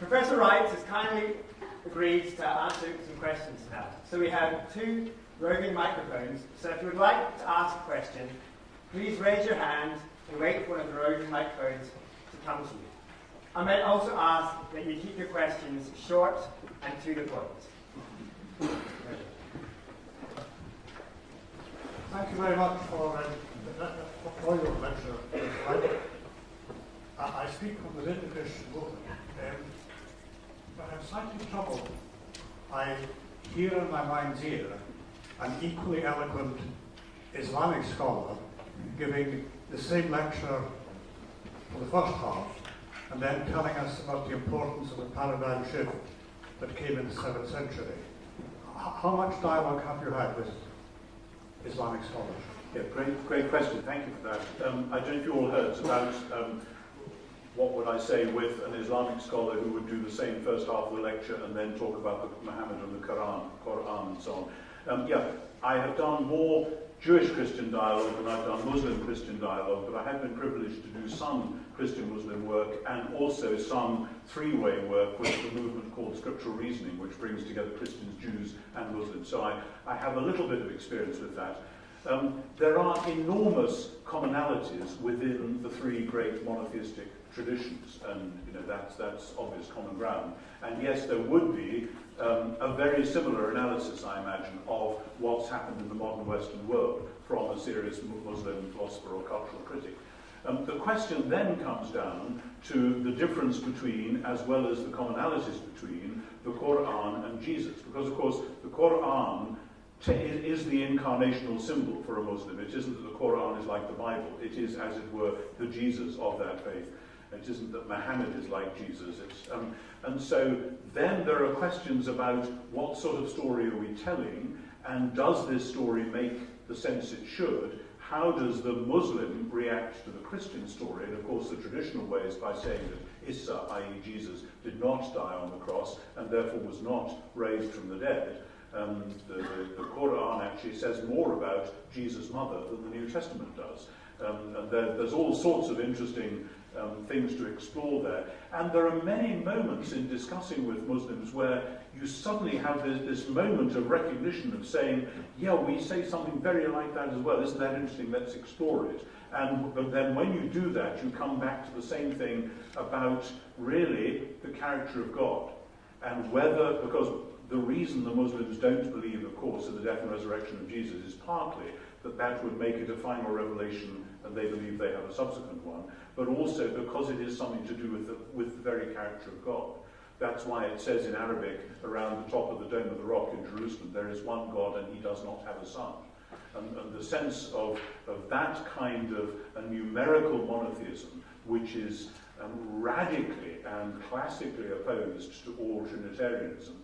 Professor Wright has kindly agreed to answer some questions now. So we have 2 roving microphones. So if you would like to ask a question, please raise your hand and wait for one of the roving microphones to come to you. I might also ask that you keep your questions short and to the point. Thank you very much for your lecture. I speak within the Christian movement, but I'm slightly troubled. I hear in my mind's ear an equally eloquent Islamic scholar giving the same lecture for the first half, and then telling us about the importance of the paradigm shift that came in the 7th century. How much dialogue have you had with Islamic scholars? Yeah, great question. Thank you for that. I don't know if you all heard about what would I say with an Islamic scholar who would do the same first half of the lecture and then talk about Muhammad and the Quran and so on. Yeah, I have done more Jewish Christian dialogue than I've done Muslim Christian dialogue, but I have been privileged to do some Christian Muslim work and also some 3-way work with the movement called scriptural reasoning, which brings together Christians, Jews and Muslims. So I have a little bit of experience with that. There are enormous commonalities within the 3 great monotheistic traditions, and that's obvious common ground. And yes, there would be a very similar analysis, I imagine, of what's happened in the modern Western world from a serious Muslim philosopher or cultural critic. The question then comes down to the difference between, as well as the commonalities between, the Quran and Jesus. Because, of course, the Quran is the incarnational symbol for a Muslim. It isn't that the Quran is like the Bible. It is, as it were, the Jesus of that faith. It isn't that Muhammad is like Jesus. And so then there are questions about what sort of story are we telling, and does this story make the sense it should? How does the Muslim react to the Christian story? And of course the traditional way is by saying that Isa, i.e. Jesus, did not die on the cross and therefore was not raised from the dead. The Quran actually says more about Jesus' mother than the New Testament does. And there's all sorts of interesting things to explore there. And there are many moments in discussing with Muslims where you suddenly have this moment of recognition of saying, yeah, we say something very like that as well. Isn't that interesting? Let's explore it. But then when you do that, you come back to the same thing about really the character of God. And whether, because the reason the Muslims don't believe, of course, in the death and resurrection of Jesus is partly that would make it a final revelation and they believe they have a subsequent one, but also because it is something to do with the very character of God. That's why it says in Arabic, around the top of the Dome of the Rock in Jerusalem, there is one God and he does not have a son. And the sense of that kind of a numerical monotheism, which is radically and classically opposed to all Trinitarianism.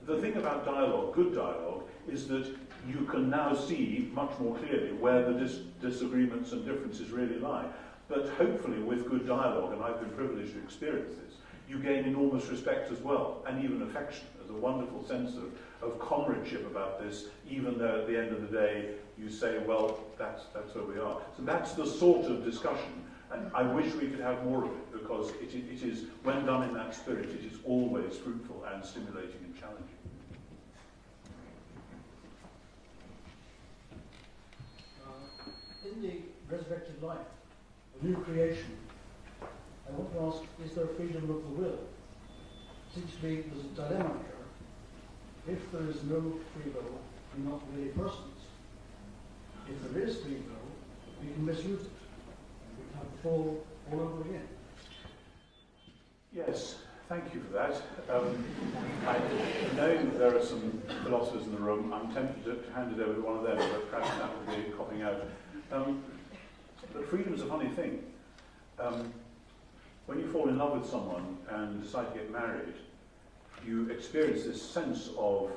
The thing about dialogue, good dialogue, is that you can now see much more clearly where the disagreements and differences really lie. But hopefully with good dialogue, and I've been privileged to experience this, you gain enormous respect as well, and even affection. There's a wonderful sense of comradeship about this, even though at the end of the day you say, well, that's where we are. So that's the sort of discussion, and I wish we could have more of it, because it is, when done in that spirit, it is always fruitful and stimulating and challenging. In the resurrected life, the new creation, I want to ask, is there freedom of the will? It seems to me there's a dilemma here. If there is no free will, we're not really persons. If there is free will, we can misuse it. And we can have the fall all over again. Yes, thank you for that. I know that there are some philosophers in the room. I'm tempted to hand it over to one of them, but perhaps that would be copying out. But freedom's a funny thing. When you fall in love with someone and decide to get married, you experience this sense of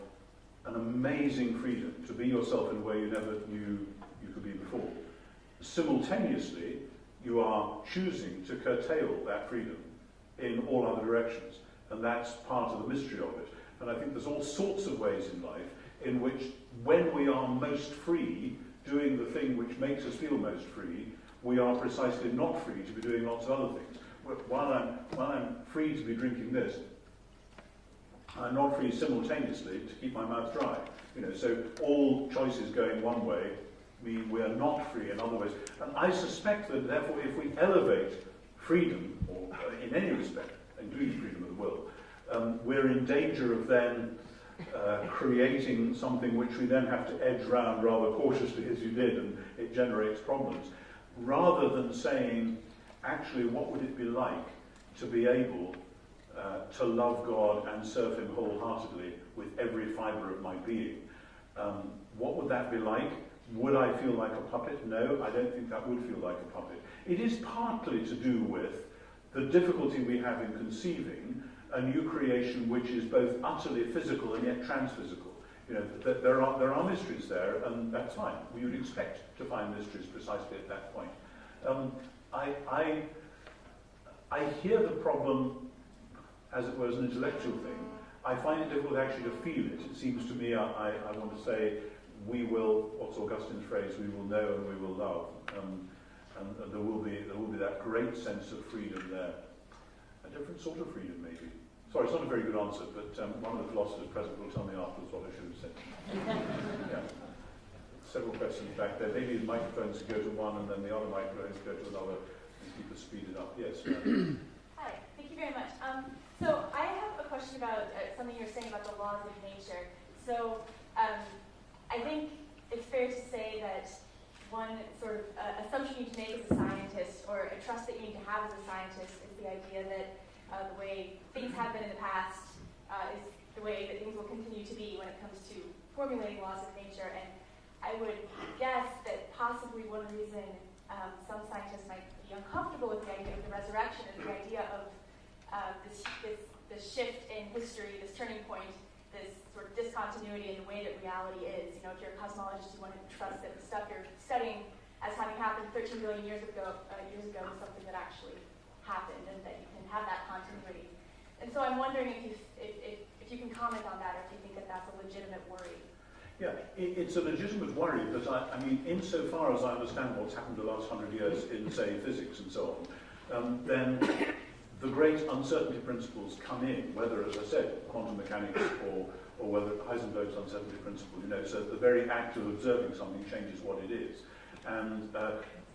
an amazing freedom to be yourself in a way you never knew you could be before. Simultaneously, you are choosing to curtail that freedom in all other directions, and that's part of the mystery of it. And I think there's all sorts of ways in life in which, when we are most free, doing the thing which makes us feel most free, we are precisely not free to be doing lots of other things. while I'm free to be drinking this, I'm not free simultaneously to keep my mouth dry. So all choices going one way mean we're not free in other ways. And I suspect that, therefore, if we elevate freedom, or in any respect, including freedom of the will, we're in danger of then creating something which we then have to edge round rather cautiously, as you did, and it generates problems. Rather than saying, actually, what would it be like to be able to love God and serve him wholeheartedly with every fibre of my being? What would that be like? Would I feel like a puppet? No, I don't think that would feel like a puppet. It is partly to do with the difficulty we have in conceiving a new creation which is both utterly physical and yet transphysical. There are mysteries there, and that's fine. We would expect to find mysteries precisely at that point. I hear the problem, as it were, as an intellectual thing. I find it difficult actually to feel it. It seems to me, I want to say, we will, what's Augustine's phrase, we will know and we will love. And there will be that great sense of freedom there. A different sort of freedom, maybe. Sorry, it's not a very good answer, but one of the philosophers present will tell me afterwards what I should have said. Yeah. Several questions back there. Maybe the microphones go to one and then the other microphones go to another and keep it speeded up. Yes. Hi, thank you very much. So I have a question about something you were saying about the laws of nature. So I think it's fair to say that one sort of assumption you need to make as a scientist, or a trust that you need to have as a scientist, is the idea that the way things have been in the past is the way that things will continue to be when it comes to formulating laws of nature. And I would guess that possibly one reason some scientists might be uncomfortable with the idea of the resurrection is the idea of this shift in history, this turning point, this sort of discontinuity in the way that reality is. If you're a cosmologist, you want to trust that the stuff you're studying as having happened 13 billion years ago is something that actually happened, and that you can have that continuity. And so I'm wondering if you can comment on that, or if you think that that's a legitimate worry. Yeah, it's a legitimate worry, but I mean, insofar as I understand what's happened the last 100 years in, say, physics and so on, then the great uncertainty principles come in, whether, as I said, quantum mechanics or whether Heisenberg's uncertainty principle, so the very act of observing something changes what it is. And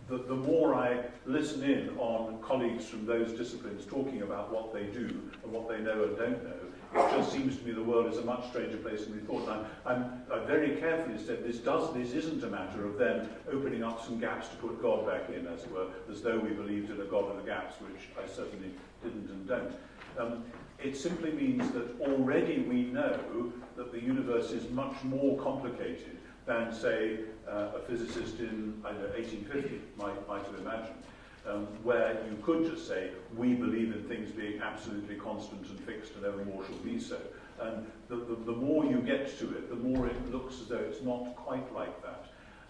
the more I listen in on colleagues from those disciplines talking about what they do and what they know and don't know, it just seems to me the world is a much stranger place than we thought. And I very carefully said this isn't a matter of then opening up some gaps to put God back in, as it were, as though we believed in a God of the gaps, which I certainly didn't and don't. It simply means that already we know that the universe is much more complicated than, say, a physicist in 1850 might have imagined, where you could just say, we believe in things being absolutely constant and fixed and evermore shall be so. And the more you get to it, the more it looks as though it's not quite like that.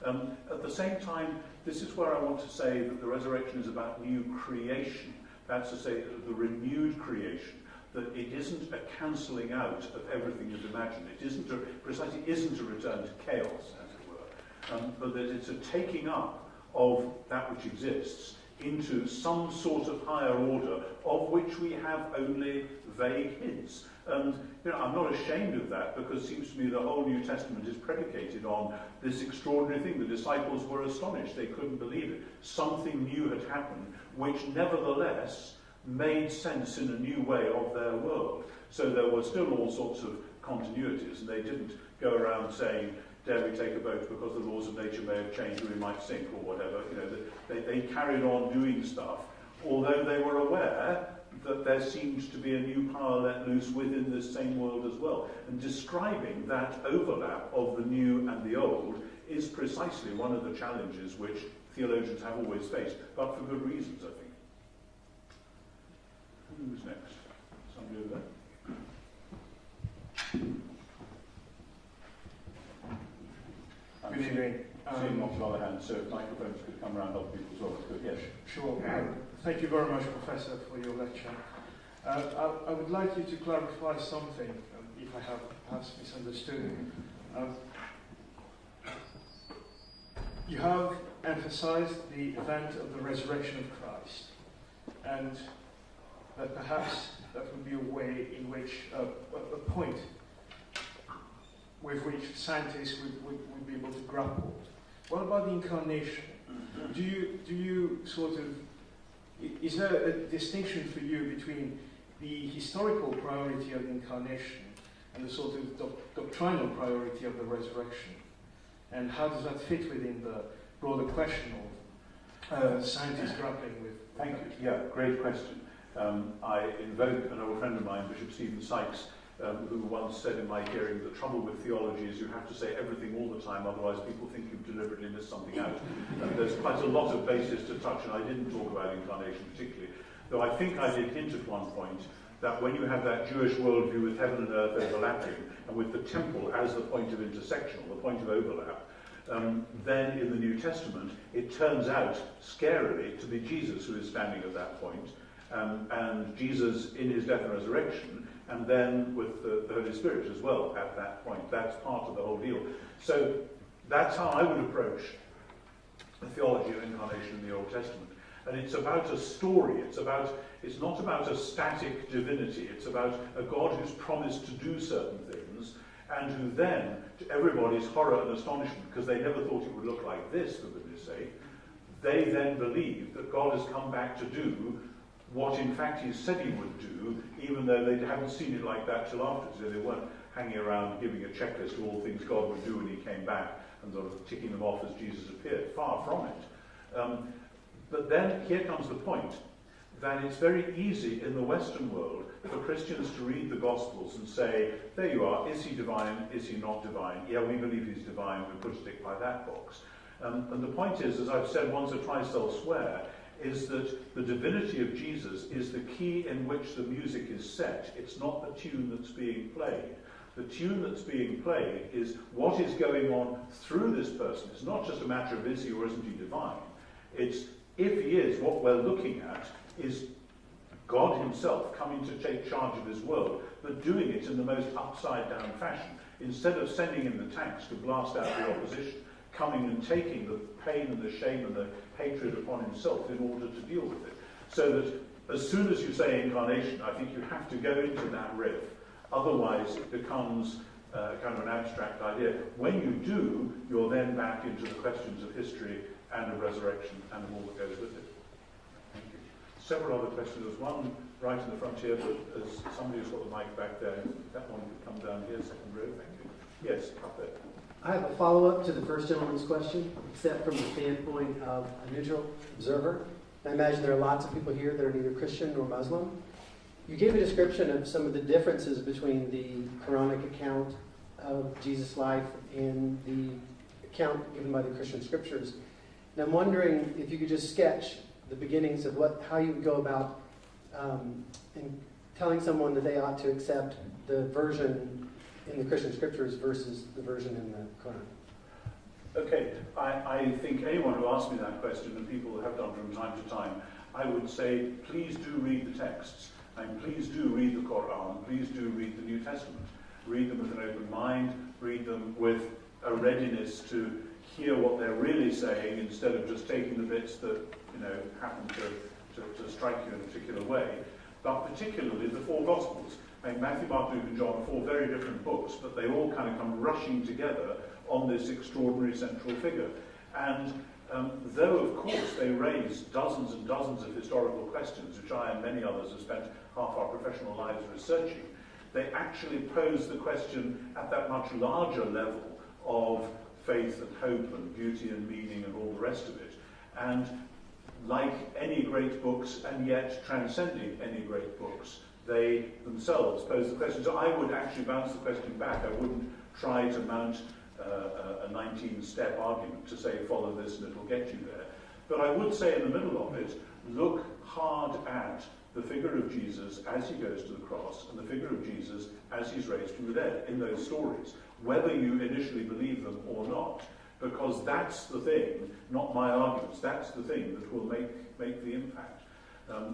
At the same time, this is where I want to say that the resurrection is about new creation. That's to say, the renewed creation. That it isn't a cancelling out of everything you've imagined. It precisely isn't a return to chaos, as it were, but that it's a taking up of that which exists into some sort of higher order of which we have only vague hints. And I'm not ashamed of that, because it seems to me the whole New Testament is predicated on this extraordinary thing. The disciples were astonished. They couldn't believe it. Something new had happened, which nevertheless made sense in a new way of their world. So there were still all sorts of continuities, and they didn't go around saying, dare we take a boat because the laws of nature may have changed or we might sink or whatever. They carried on doing stuff, although they were aware that there seems to be a new power let loose within this same world as well. And describing that overlap of the new and the old is precisely one of the challenges which theologians have always faced, but for good reasons, I think. Who's next? Somebody over there? Good evening. Seeing lots of other hands, so if microphones could come around other people as well. Good. Yes. Sure. Thank you very much, Professor, for your lecture. I would like you to clarify something, if I have perhaps misunderstood. You have emphasized the event of the resurrection of Christ, and that perhaps that would be a way in which a point with which scientists would be able to grapple. What about the incarnation? Do you sort of, is there a distinction for you between the historical priority of the incarnation and the sort of doctrinal priority of the resurrection? And how does that fit within the broader question of scientists grappling with? Thank you. Yeah, great question. I invoke an old friend of mine, Bishop Stephen Sykes, who once said in my hearing, the trouble with theology is you have to say everything all the time, otherwise people think you've deliberately missed something out. There's quite a lot of bases to touch, and I didn't talk about incarnation particularly, though I think I did hint at one point that when you have that Jewish worldview with heaven and earth overlapping, and with the temple as the point of intersection, or the point of overlap, then in the New Testament it turns out, scarily, to be Jesus who is standing at that point, and Jesus in his death and resurrection, and then with the Holy Spirit as well at that point. That's part of the whole deal. So that's how I would approach the theology of incarnation in the Old Testament. And it's about a story. It's not about a static divinity. It's about a God who's promised to do certain things, and who then, to everybody's horror and astonishment, because they never thought it would look like this, for goodness sake, they then believe that God has come back to do what in fact he said he would do, even though they haven't seen it like that till afterwards. So they weren't hanging around giving a checklist of all things God would do when he came back and sort of ticking them off as Jesus appeared. Far from it. But then here comes the point that it's very easy in the Western world for Christians to read the Gospels and say, there you are, is he divine, is he not divine? Yeah, we believe he's divine, we put a tick by that box. And the point is, as I've said once or twice elsewhere, is that the divinity of Jesus is the key in which the music is set. It's not the tune that's being played. The tune that's being played is what is going on through this person. It's not just a matter of is he or isn't he divine. It's if he is, what we're looking at is God himself coming to take charge of his world, but doing it in the most upside-down fashion. Instead of sending in the tanks to blast out the opposition, coming and taking the pain and the shame and the hatred upon himself in order to deal with it. So that as soon as you say incarnation, I think you have to go into that riff. Otherwise, it becomes kind of an abstract idea. When you do, you're then back into the questions of history and of resurrection and of all that goes with it. Thank you. Several other questions. There's one right in the front here, but as somebody who's got the mic back there, that one could come down here, second row. Thank you. Yes, up there. I have a follow-up to the first gentleman's question, except from the standpoint of a neutral observer. I imagine there are lots of people here that are neither Christian nor Muslim. You gave a description of some of the differences between the Quranic account of Jesus' life and the account given by the Christian scriptures. And I'm wondering if you could just sketch the beginnings of how you would go about in telling someone that they ought to accept the version in the Christian scriptures versus the version in the Quran. Okay, I think anyone who asks me that question, and people have done from time to time, I would say, please do read the texts, and please do read the Quran, please do read the New Testament. Read them with an open mind, read them with a readiness to hear what they're really saying, instead of just taking the bits that, happen to strike you in a particular way. But particularly the four Gospels. Matthew, Mark, Luke and John are four very different books, but they all kind of come rushing together on this extraordinary central figure. And though, of course, they raise dozens and dozens of historical questions, which I and many others have spent half our professional lives researching, they actually pose the question at that much larger level of faith and hope and beauty and meaning and all the rest of it. And like any great books, and yet transcending any great books, they themselves pose the question. So I would actually bounce the question back. I wouldn't try to mount a 19-step argument to say, follow this and it'll get you there. But I would say in the middle of it, look hard at the figure of Jesus as he goes to the cross and the figure of Jesus as he's raised from the dead in those stories, whether you initially believe them or not, because that's the thing, not my arguments, that's the thing that will make the impact.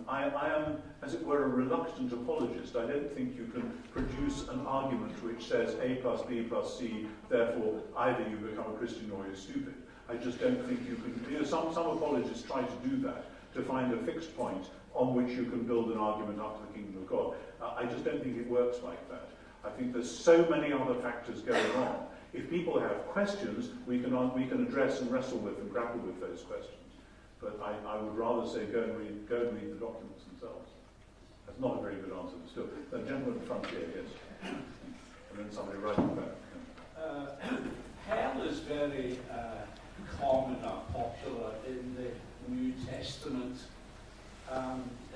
I am, as it were, a reluctant apologist. I don't think you can produce an argument which says A plus B plus C, therefore either you become a Christian or you're stupid. I just don't think you can. Some apologists try to do that, to find a fixed point on which you can build an argument after the kingdom of God. I just don't think it works like that. I think there's so many other factors going on. If people have questions, we can address and wrestle with and grapple with those questions. But I would rather say go and read the documents themselves. That's not a very good answer, but still. The gentleman at the front here, yes. And then somebody right in the back. Hell is very common or popular in the New Testament.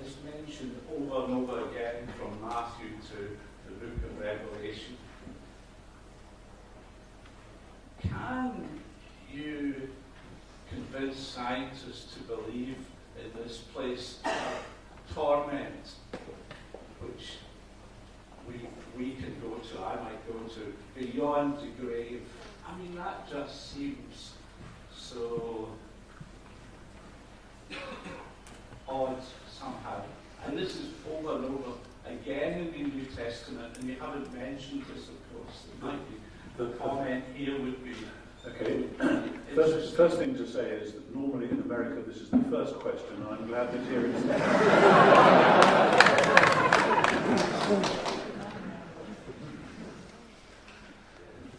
It's mentioned over and over again from Matthew to the book of Revelation. Can you convince scientists to believe in this place of torment, which we can go to, I might go to, beyond the grave? I mean, that just seems so odd somehow. And this is over and over again in the New Testament, and you haven't mentioned this, of course. It might be the comment here would be. Okay. First thing to say is that normally in America this is the first question, and I'm glad that here it is.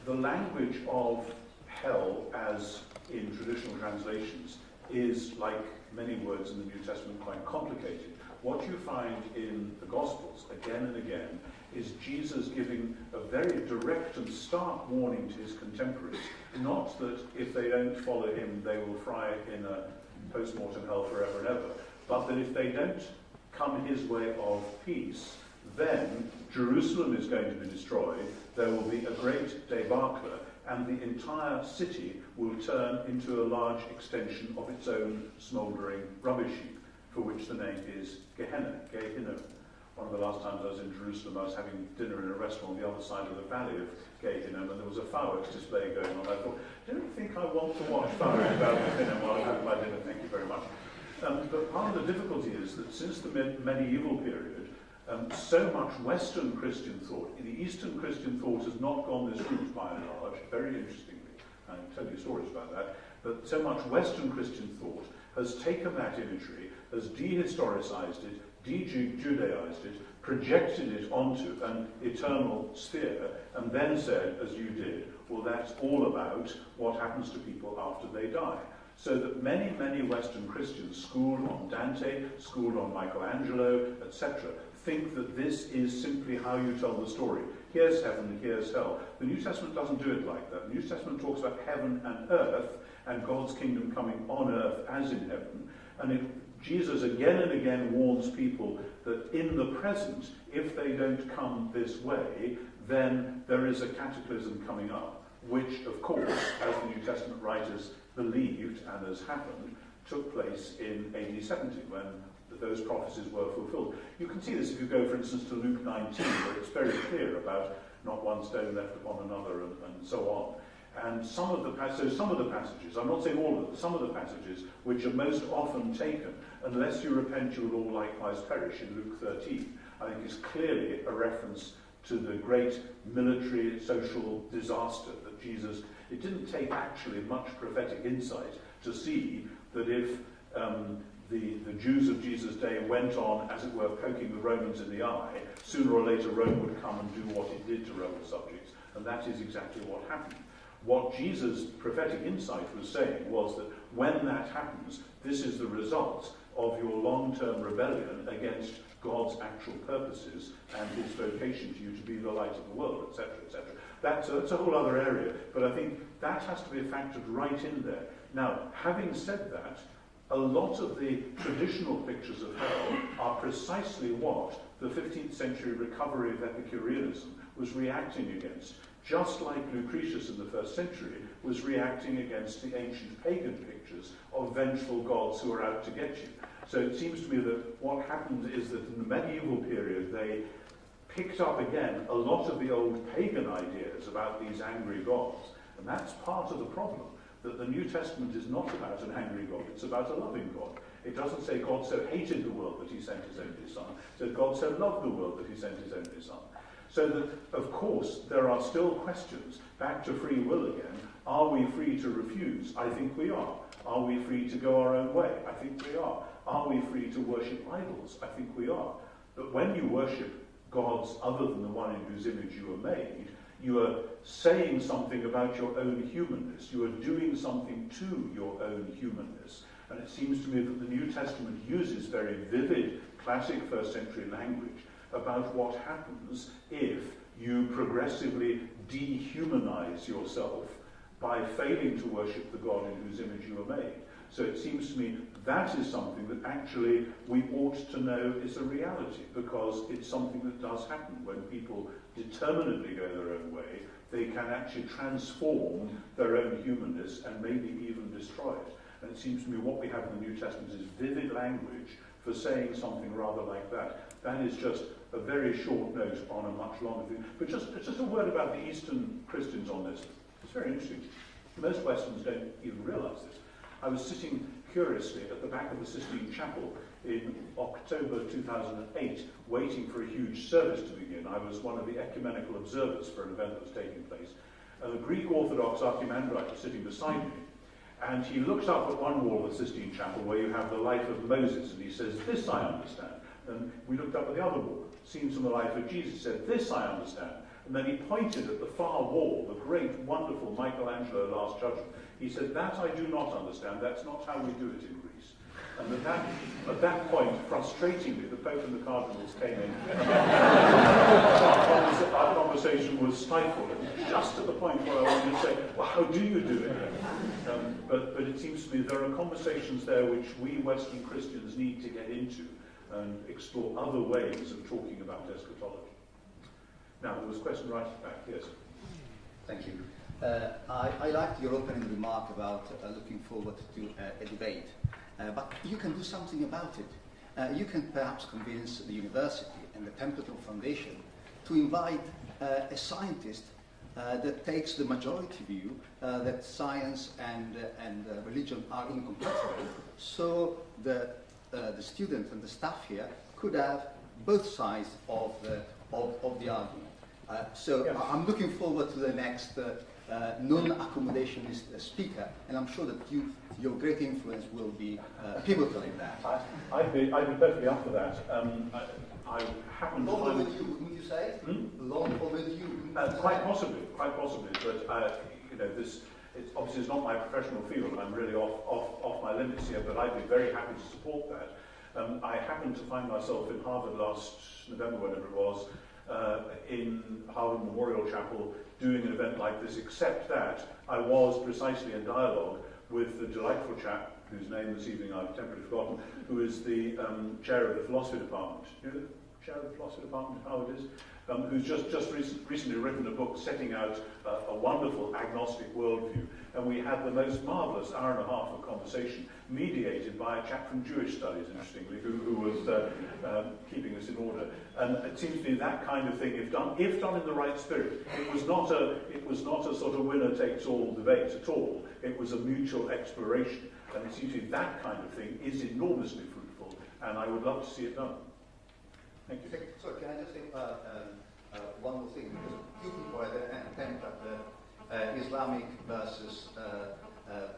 The language of hell, as in traditional translations, is, like many words in the New Testament, quite complicated. What you find in the Gospels, again and again, is Jesus giving a very direct and stark warning to his contemporaries. Not that if they don't follow him, they will fry in a post-mortem hell forever and ever, but that if they don't come his way of peace, then Jerusalem is going to be destroyed, there will be a great debacle, and the entire city will turn into a large extension of its own smouldering rubbish heap, for which the name is Gehenna. One of the last times I was in Jerusalem, I was having dinner in a restaurant on the other side of the valley of Gehenna, and there was a fireworks display going on. I thought, don't you think I want to watch fireworks about Gehenna while I'm having my dinner? Thank you very much. But part of the difficulty is that since the medieval period, so much Western Christian thought, the Eastern Christian thought has not gone this route by and large, very interestingly. I can tell you stories about that. But so much Western Christian thought has taken that imagery, has dehistoricized it, de-Judaized it, projected it onto an eternal sphere, and then said, as you did, well, that's all about what happens to people after they die. So that many, many Western Christians, schooled on Dante, schooled on Michelangelo, etc., think that this is simply how you tell the story. Here's heaven, here's hell. The New Testament doesn't do it like that. The New Testament talks about heaven and earth, and God's kingdom coming on earth as in heaven. And Jesus again and again warns people that in the present, if they don't come this way, then there is a cataclysm coming up, which, of course, as the New Testament writers believed, and has happened, took place in AD 70, when those prophecies were fulfilled. You can see this if you go, for instance, to Luke 19, where it's very clear about not one stone left upon another, and so on. And some of the passages, I'm not saying all of them, some of the passages which are most often taken, unless you repent, you will all likewise perish, in Luke 13, I think is clearly a reference to the great military, social disaster that Jesus, it didn't take actually much prophetic insight to see that if the Jews of Jesus' day went on, as it were, poking the Romans in the eye, sooner or later Rome would come and do what it did to Roman subjects. And that is exactly what happened. What Jesus' prophetic insight was saying was that when that happens, this is the result of your long-term rebellion against God's actual purposes and his vocation to you to be the light of the world, etc., etc. That's a whole other area, but I think that has to be factored right in there. Now, having said that, a lot of the traditional pictures of hell are precisely what the 15th century recovery of Epicureanism was reacting against, just like Lucretius in the 1st century was reacting against the ancient pagan pictures of vengeful gods who are out to get you. So it seems to me that what happened is that in the medieval period they picked up again a lot of the old pagan ideas about these angry gods. And that's part of the problem, that the New Testament is not about an angry God, it's about a loving God. It doesn't say God so hated the world that he sent his only son. It says God so loved the world that he sent his only son. So that, of course, there are still questions. Back to free will again. Are we free to refuse? I think we are. Are we free to go our own way? I think we are. Are we free to worship idols? I think we are. But when you worship gods other than the one in whose image you are made, you are saying something about your own humanness. You are doing something to your own humanness. And it seems to me that the New Testament uses very vivid, classic first century language about what happens if you progressively dehumanize yourself by failing to worship the God in whose image you are made. So it seems to me that is something that actually we ought to know is a reality, because it's something that does happen. When people determinedly go their own way, they can actually transform their own humanness and maybe even destroy it. And it seems to me what we have in the New Testament is vivid language for saying something rather like that. That is just a very short note on a much longer thing. But just a word about the Eastern Christians on this. It's very interesting. Most Westerns don't even realize this. I was sitting curiously at the back of the Sistine Chapel in October 2008, waiting for a huge service to begin. I was one of the ecumenical observers for an event that was taking place. And the Greek Orthodox Archimandrite was sitting beside me. And he looks up at one wall of the Sistine Chapel where you have the life of Moses, and he says, "This I understand." And we looked up at the other wall, scenes from the life of Jesus, said, "This I understand." And then he pointed at the far wall, the great, wonderful Michelangelo Last Judgment. He said, "That I do not understand. That's not how we do it in Greece." And at that point, frustratingly, the Pope and the Cardinals came in. Our conversation was stifled, just at the point where I wanted to say, "Well, how do you do it?" But it seems to me there are conversations there which we Western Christians need to get into and explore other ways of talking about eschatology. Now, there was a question right at the back. Yes. Thank you. I liked your opening remark about looking forward to a debate, but you can do something about it. You can perhaps convince the university and the Templeton Foundation to invite a scientist that takes the majority view that science and religion are incompatible, so the students and the staff here could have both sides of the argument. So yes. I'm looking forward to the next non-accommodationist speaker, and I'm sure that your great influence will be pivotal in that. I'd be perfectly up for that. I happen to Long find... overdue, wouldn't you say? Long overdue. Quite possibly. But obviously it's not my professional field. I'm really off my limits here, but I'd be very happy to support that. I happened to find myself in Harvard last November, whenever it was, in Harvard Memorial Chapel doing an event like this, except that I was precisely in dialogue with the delightful chap whose name this evening I've temporarily forgotten, who is the chair of the philosophy department. You know the chair of the philosophy department, how it is? Who's just recently written a book setting out a wonderful agnostic worldview. And we had the most marvellous hour and a half of conversation, mediated by a chap from Jewish studies, interestingly, who was keeping us in order. And it seems to me that kind of thing, if done in the right spirit, it was not a sort of winner-takes-all debate at all. It was a mutual exploration. And it seems to me that kind of thing is enormously fruitful, and I would love to see it done. Thank you. Sorry, can I just say one more thing? Because you people had an attempt at the Islamic versus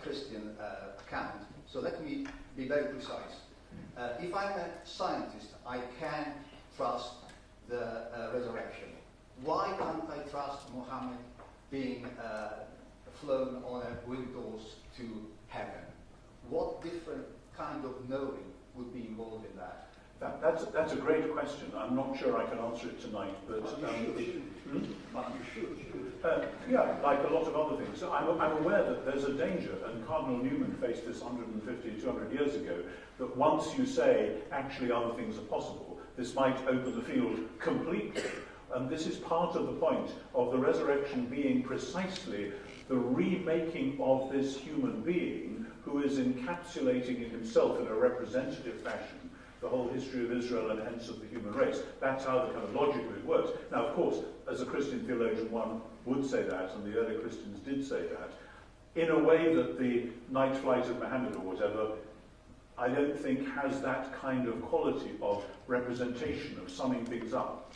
Christian account. So let me be very precise. If I'm a scientist, I can trust the resurrection. Why can't I trust Muhammad being flown on a windows to heaven? What different kind of knowing would be involved in that? That's a great question. I'm not sure I can answer it tonight, but yeah, like a lot of other things. So I'm aware that there's a danger, and Cardinal Newman faced this 150, 200 years ago, that once you say actually other things are possible, this might open the field completely. And this is part of the point of the resurrection being precisely the remaking of this human being who is encapsulating in himself in a representative fashion the whole history of Israel and hence of the human race. That's how the kind of logic of it works. Now, of course, as a Christian theologian, one would say that, and the early Christians did say that, in a way that the night flight of Muhammad or whatever, I don't think has that kind of quality of representation, of summing things up.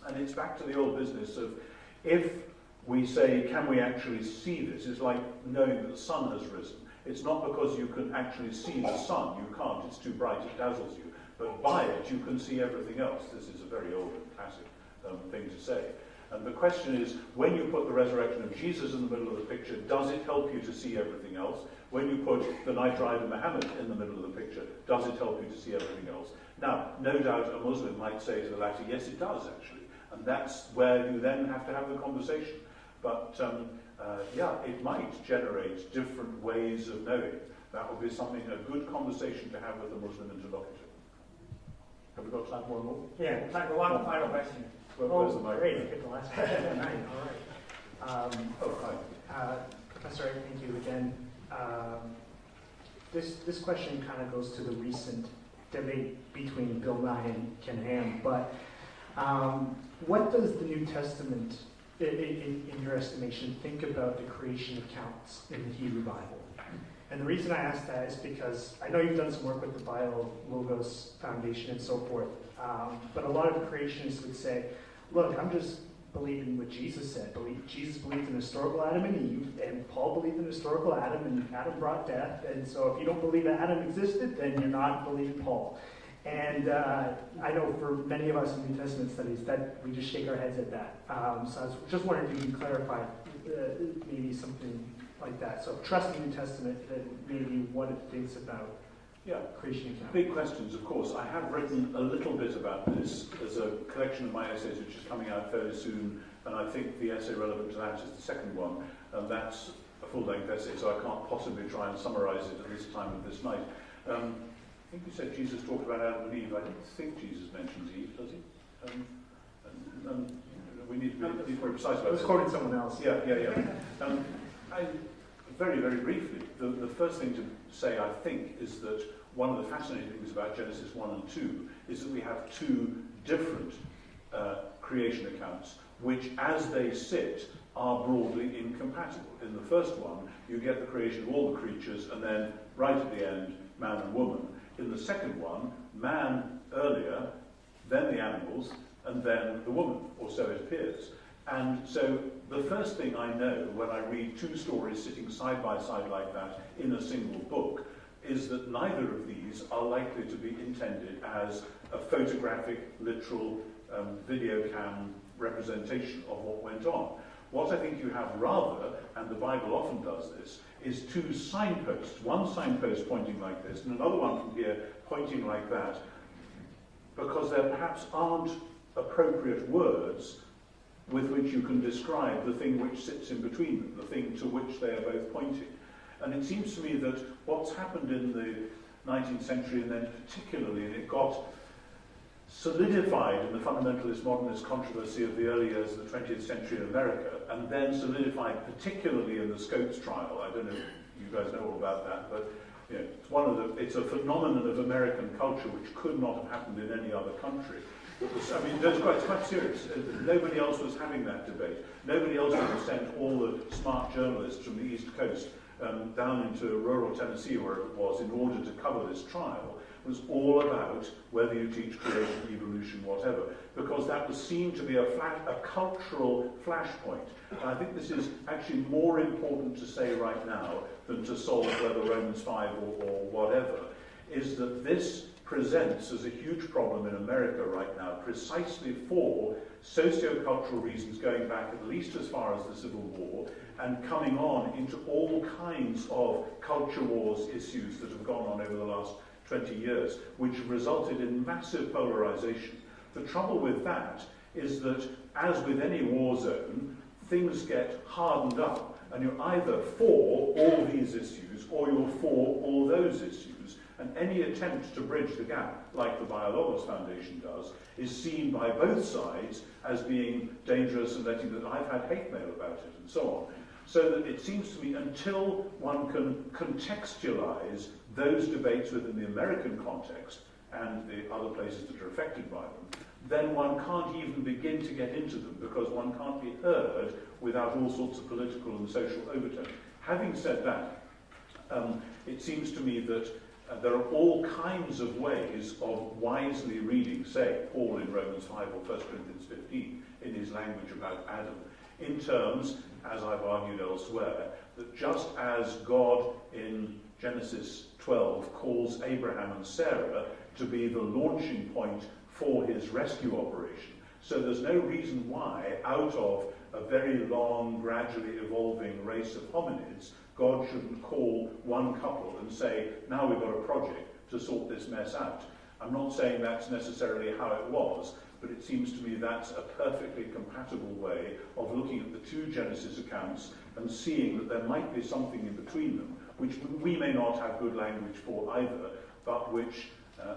And it's back to the old business of, if we say, can we actually see this? It's like knowing that the sun has risen. It's not because you can actually see the sun. You can't. It's too bright. It dazzles you. But by it, you can see everything else. This is a very old and classic thing to say. And the question is, when you put the resurrection of Jesus in the middle of the picture, does it help you to see everything else? When you put the night rider Muhammad in the middle of the picture, does it help you to see everything else? Now, no doubt a Muslim might say to the latter, yes, it does, actually. And that's where you then have to have the conversation. But, yeah, it might generate different ways of knowing. That would be something, a good conversation to have with a Muslim interlocutor. Have we got time for one more? Yeah, time for one final question. Where's the mic? Great, get the last question. Nine, all right. Hi. Professor Wright, thank you again. This question kind of goes to the recent debate between Bill Nye and Ken Ham, but what does the New Testament, in your estimation, think about the creation accounts in the Hebrew Bible? And the reason I ask that is because I know you've done some work with the Bio-Logos Foundation and so forth, but a lot of creationists would say, look, I'm just believing what Jesus said. Jesus believed in historical Adam and Eve, and Paul believed in historical Adam, and Adam brought death, and so if you don't believe that Adam existed, then you're not believing Paul. And I know for many of us in New Testament studies that we just shake our heads at that. So I was just wondering if you can clarify maybe something like that. So trust the New Testament, maybe what it thinks about creation account. Big questions, of course. I have written a little bit about this. There's a collection of my essays which is coming out fairly soon, and I think the essay relevant to that is the second one, and that's a full-length essay, so I can't possibly try and summarize it at this time of this night. I think you said Jesus talked about Adam and Eve. I don't think Jesus mentions Eve, does he? And we need to be precise about I was this. quoting someone else. Yeah. Very, very briefly, the first thing to say, I think, is that one of the fascinating things about Genesis 1 and 2 is that we have two different creation accounts, which, as they sit, are broadly incompatible. In the first one, you get the creation of all the creatures, and then, right at the end, man and woman. In the second one, man earlier, then the animals, and then the woman, or so it appears. And so the first thing I know when I read two stories sitting side by side like that in a single book is that neither of these are likely to be intended as a photographic, literal, video cam representation of what went on. What I think you have rather, and the Bible often does this, is two signposts. One signpost pointing like this, and another one from here pointing like that, because there perhaps aren't appropriate words with which you can describe the thing which sits in between them, the thing to which they are both pointing. And it seems to me that what's happened in the 19th century, and then particularly, and it got solidified in the fundamentalist modernist controversy of the early years of the 20th century in America, and then solidified particularly in the Scopes trial. I don't know if you guys know all about that, but you know, it's a phenomenon of American culture which could not have happened in any other country. I mean, it's quite serious. Nobody else was having that debate. Nobody else would have sent all the smart journalists from the East Coast down into rural Tennessee, where it was, in order to cover this trial. It was all about whether you teach creation, evolution, whatever, because that was seen to be a cultural flashpoint. And I think this is actually more important to say right now than to solve whether Romans 5 or whatever, is that this presents as a huge problem in America right now, precisely for socio-cultural reasons going back at least as far as the Civil War, and coming on into all kinds of culture wars issues that have gone on over the last 20 years, which have resulted in massive polarization. The trouble with that is that, as with any war zone, things get hardened up, and you're either for all these issues, or you're for all those issues. And any attempt to bridge the gap, like the Bio-Logos Foundation does, is seen by both sides as being dangerous and letting that I've had hate mail about it and so on. So that it seems to me, until one can contextualize those debates within the American context and the other places that are affected by them, then one can't even begin to get into them, because one can't be heard without all sorts of political and social overtones. Having said that, it seems to me that there are all kinds of ways of wisely reading, say, Paul in Romans 5 or 1 Corinthians 15, in his language about Adam, in terms, as I've argued elsewhere, that just as God in Genesis 12 calls Abraham and Sarah to be the launching point for his rescue operation, so there's no reason why, out of a very long, gradually evolving race of hominids, God shouldn't call one couple and say, now we've got a project to sort this mess out. I'm not saying that's necessarily how it was, but it seems to me that's a perfectly compatible way of looking at the two Genesis accounts and seeing that there might be something in between them, which we may not have good language for either, but which,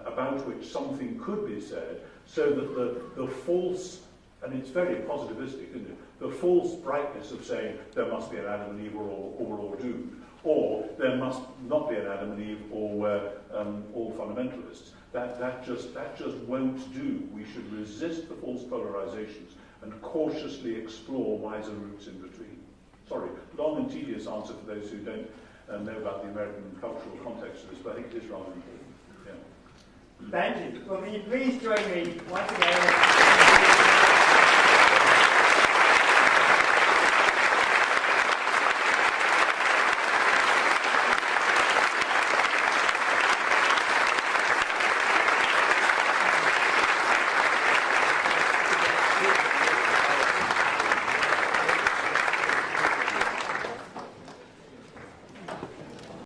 about which something could be said, so that the false, and it's very positivistic, isn't it? The false brightness of saying there must be an Adam and Eve or all doomed, or there must not be an Adam and Eve or we're all fundamentalists. That just won't do. We should resist the false polarizations and cautiously explore wiser routes in between. Sorry, long and tedious answer for those who don't know about the American cultural context of this, but I think it is rather important. Yeah. Thank you. Will you please join me once again?